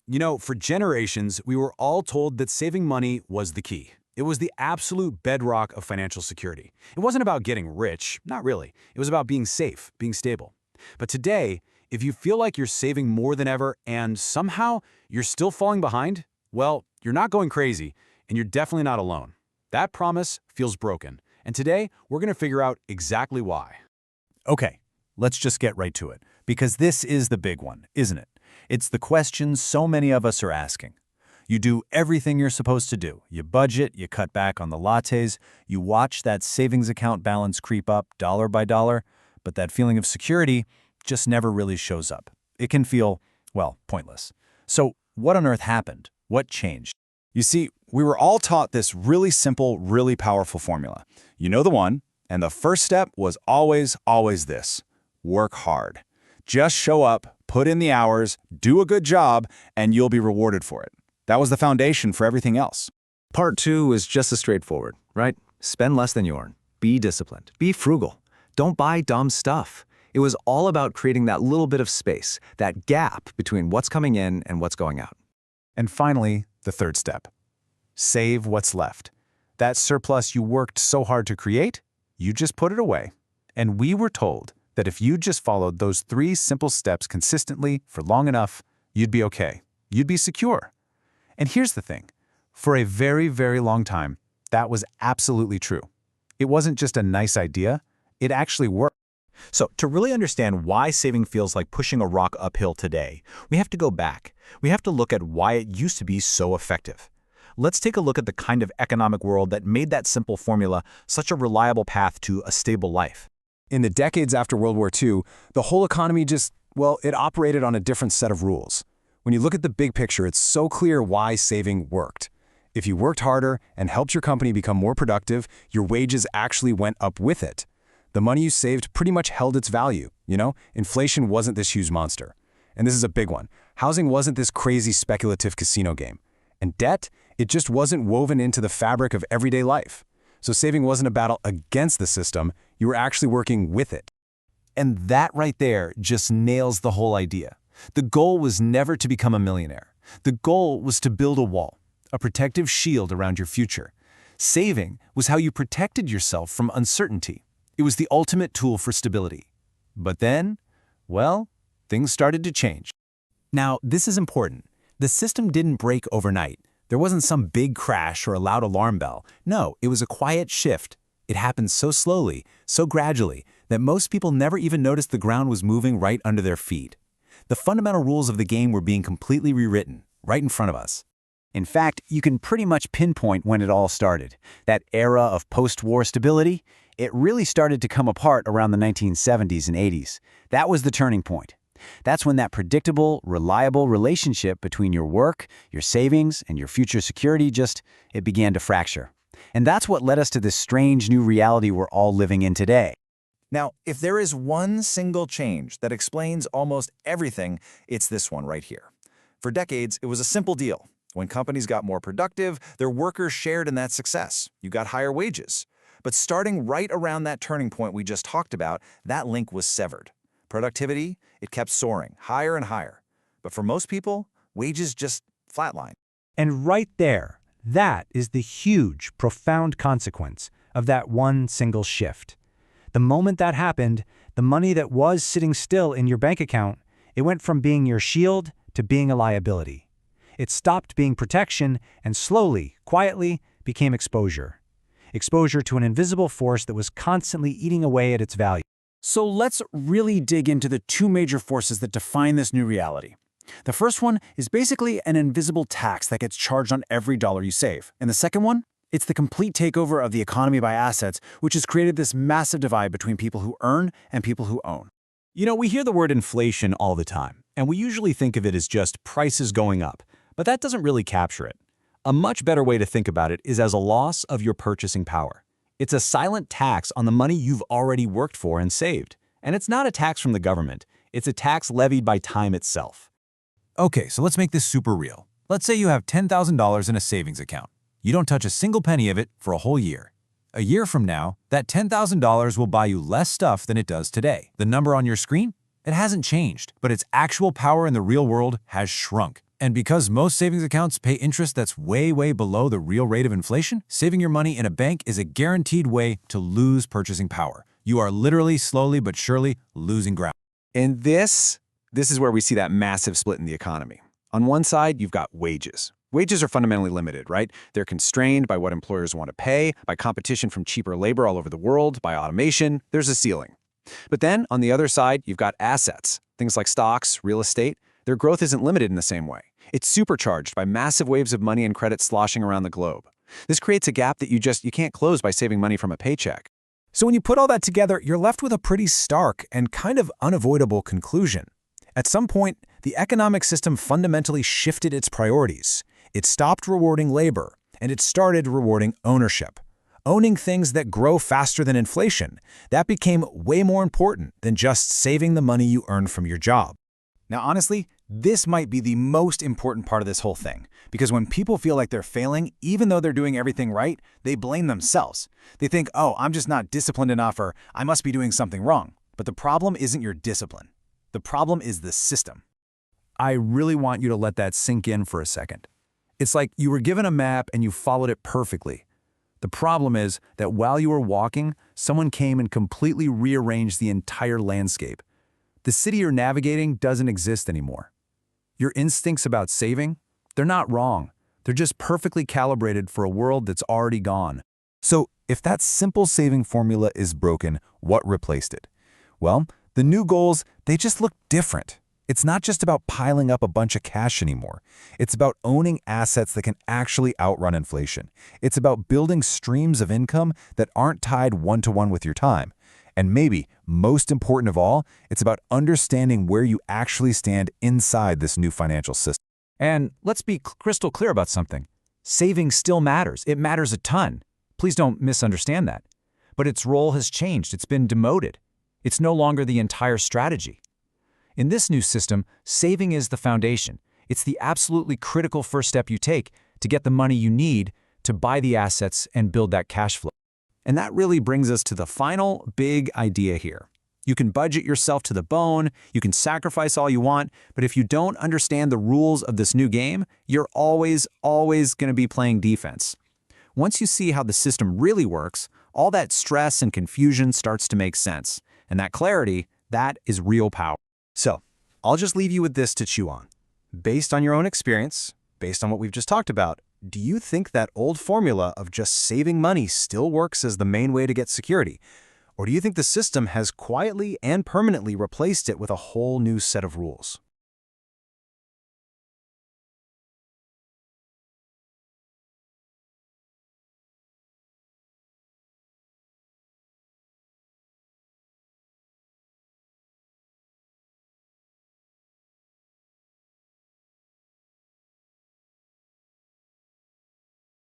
For generations, we were all told that saving money was the key. It was the absolute bedrock of financial security. It wasn't about getting rich, not really. It was about being safe, being stable. But today, if you feel like you're saving more than ever and somehow you're still falling behind, well, you're not going crazy and you're definitely not alone. That promise feels broken. And today, we're going to figure out exactly why. Okay, let's just get right to it, because this is the big one, isn't it? It's the question so many of us are asking. You do everything you're supposed to do. You budget, you cut back on the lattes, you watch that savings account balance creep up dollar by dollar, but that feeling of security just never really shows up. It can feel, well, pointless. So what on earth happened? What changed? You see, we were all taught this really simple, really powerful formula. You know the one, and the first step was always this: work hard. Just show up, put in the hours, do a good job, and you'll be rewarded for it. That was the foundation for everything else. Part 2 is just as straightforward, right? Spend less than you earn. Be disciplined. Be frugal. Don't buy dumb stuff. It was all about creating that little bit of space, that gap between what's coming in and what's going out. And finally, the third step. Save what's left. That surplus you worked so hard to create, you just put it away. And we were told that if you just followed those 3 simple steps consistently for long enough, you'd be okay. You'd be secure. And here's the thing. For a very, very long time, that was absolutely true. It wasn't just a nice idea. It actually worked. So, to really understand why saving feels like pushing a rock uphill today, we have to go back. We have to look at why it used to be so effective. Let's take a look at the kind of economic world that made that simple formula such a reliable path to a stable life. In the decades after World War II, the whole economy it operated on a different set of rules. When you look at the big picture, it's so clear why saving worked. If you worked harder and helped your company become more productive, your wages actually went up with it. The money you saved pretty much held its value. Inflation wasn't this huge monster. And this is a big one. Housing wasn't this crazy speculative casino game. And debt, it just wasn't woven into the fabric of everyday life. So saving wasn't a battle against the system, you were actually working with it. And that right there just nails the whole idea. The goal was never to become a millionaire. The goal was to build a wall, a protective shield around your future. Saving was how you protected yourself from uncertainty. It was the ultimate tool for stability. But then, well, things started to change. Now, this is important. The system didn't break overnight. There wasn't some big crash or a loud alarm bell. No, it was a quiet shift. It happened so slowly, so gradually, that most people never even noticed the ground was moving right under their feet. The fundamental rules of the game were being completely rewritten, right in front of us. In fact, you can pretty much pinpoint when it all started. That era of post-war stability, it really started to come apart around the 1970s and 80s. That was the turning point. That's when that predictable, reliable relationship between your work, your savings, and your future security it began to fracture. And that's what led us to this strange new reality we're all living in today. Now, if there is one single change that explains almost everything, it's this one right here. For decades, it was a simple deal. When companies got more productive, their workers shared in that success. You got higher wages. But starting right around that turning point we just talked about, that link was severed. Productivity, it kept soaring, higher and higher. But for most people, wages just flatlined. And right there, that is the huge, profound consequence of that one single shift. The moment that happened, the money that was sitting still in your bank account, it went from being your shield to being a liability. It stopped being protection and slowly, quietly, became exposure. Exposure to an invisible force that was constantly eating away at its value. So let's really dig into the 2 major forces that define this new reality. The first one is basically an invisible tax that gets charged on every dollar you save. And the second one? It's the complete takeover of the economy by assets, which has created this massive divide between people who earn and people who own. We hear the word inflation all the time, and we usually think of it as just prices going up, but that doesn't really capture it. A much better way to think about it is as a loss of your purchasing power. It's a silent tax on the money you've already worked for and saved. And it's not a tax from the government. It's a tax levied by time itself. Okay, so let's make this super real. Let's say you have $10,000 in a savings account. You don't touch a single penny of it for a whole year. A year from now, that $10,000 will buy you less stuff than it does today. The number on your screen? It hasn't changed, but its actual power in the real world has shrunk. And because most savings accounts pay interest that's way, way below the real rate of inflation, saving your money in a bank is a guaranteed way to lose purchasing power. You are literally, slowly but surely losing ground. And this is where we see that massive split in the economy. On one side, you've got wages. Wages are fundamentally limited, right? They're constrained by what employers want to pay, by competition from cheaper labor all over the world, by automation. There's a ceiling. But then, on the other side, you've got assets. Things like stocks, real estate. Their growth isn't limited in the same way. It's supercharged by massive waves of money and credit sloshing around the globe. This creates a gap that you can't close by saving money from a paycheck. So when you put all that together, you're left with a pretty stark and kind of unavoidable conclusion. At some point, the economic system fundamentally shifted its priorities. It stopped rewarding labor, and it started rewarding ownership. Owning things that grow faster than inflation, that became way more important than just saving the money you earned from your job. Now, honestly, this might be the most important part of this whole thing, because when people feel like they're failing, even though they're doing everything right, they blame themselves. They think, oh, I'm just not disciplined enough, or I must be doing something wrong. But the problem isn't your discipline. The problem is the system. I really want you to let that sink in for a second. It's like you were given a map and you followed it perfectly. The problem is that while you were walking, someone came and completely rearranged the entire landscape. The city you're navigating doesn't exist anymore. Your instincts about saving, they're not wrong. They're just perfectly calibrated for a world that's already gone. So if that simple saving formula is broken, what replaced it? Well, the new goals, they just look different. It's not just about piling up a bunch of cash anymore. It's about owning assets that can actually outrun inflation. It's about building streams of income that aren't tied one-to-one with your time. And maybe, most important of all, it's about understanding where you actually stand inside this new financial system. And let's be crystal clear about something. Saving still matters. It matters a ton. Please don't misunderstand that. But its role has changed. It's been demoted. It's no longer the entire strategy. In this new system, saving is the foundation. It's the absolutely critical first step you take to get the money you need to buy the assets and build that cash flow. And that really brings us to the final big idea here. You can budget yourself to the bone, you can sacrifice all you want, but if you don't understand the rules of this new game, you're always going to be playing defense. Once you see how the system really works, all that stress and confusion starts to make sense. And that clarity, that is real power. So, I'll just leave you with this to chew on. Based on your own experience, based on what we've just talked about, do you think that old formula of just saving money still works as the main way to get security? Or do you think the system has quietly and permanently replaced it with a whole new set of rules?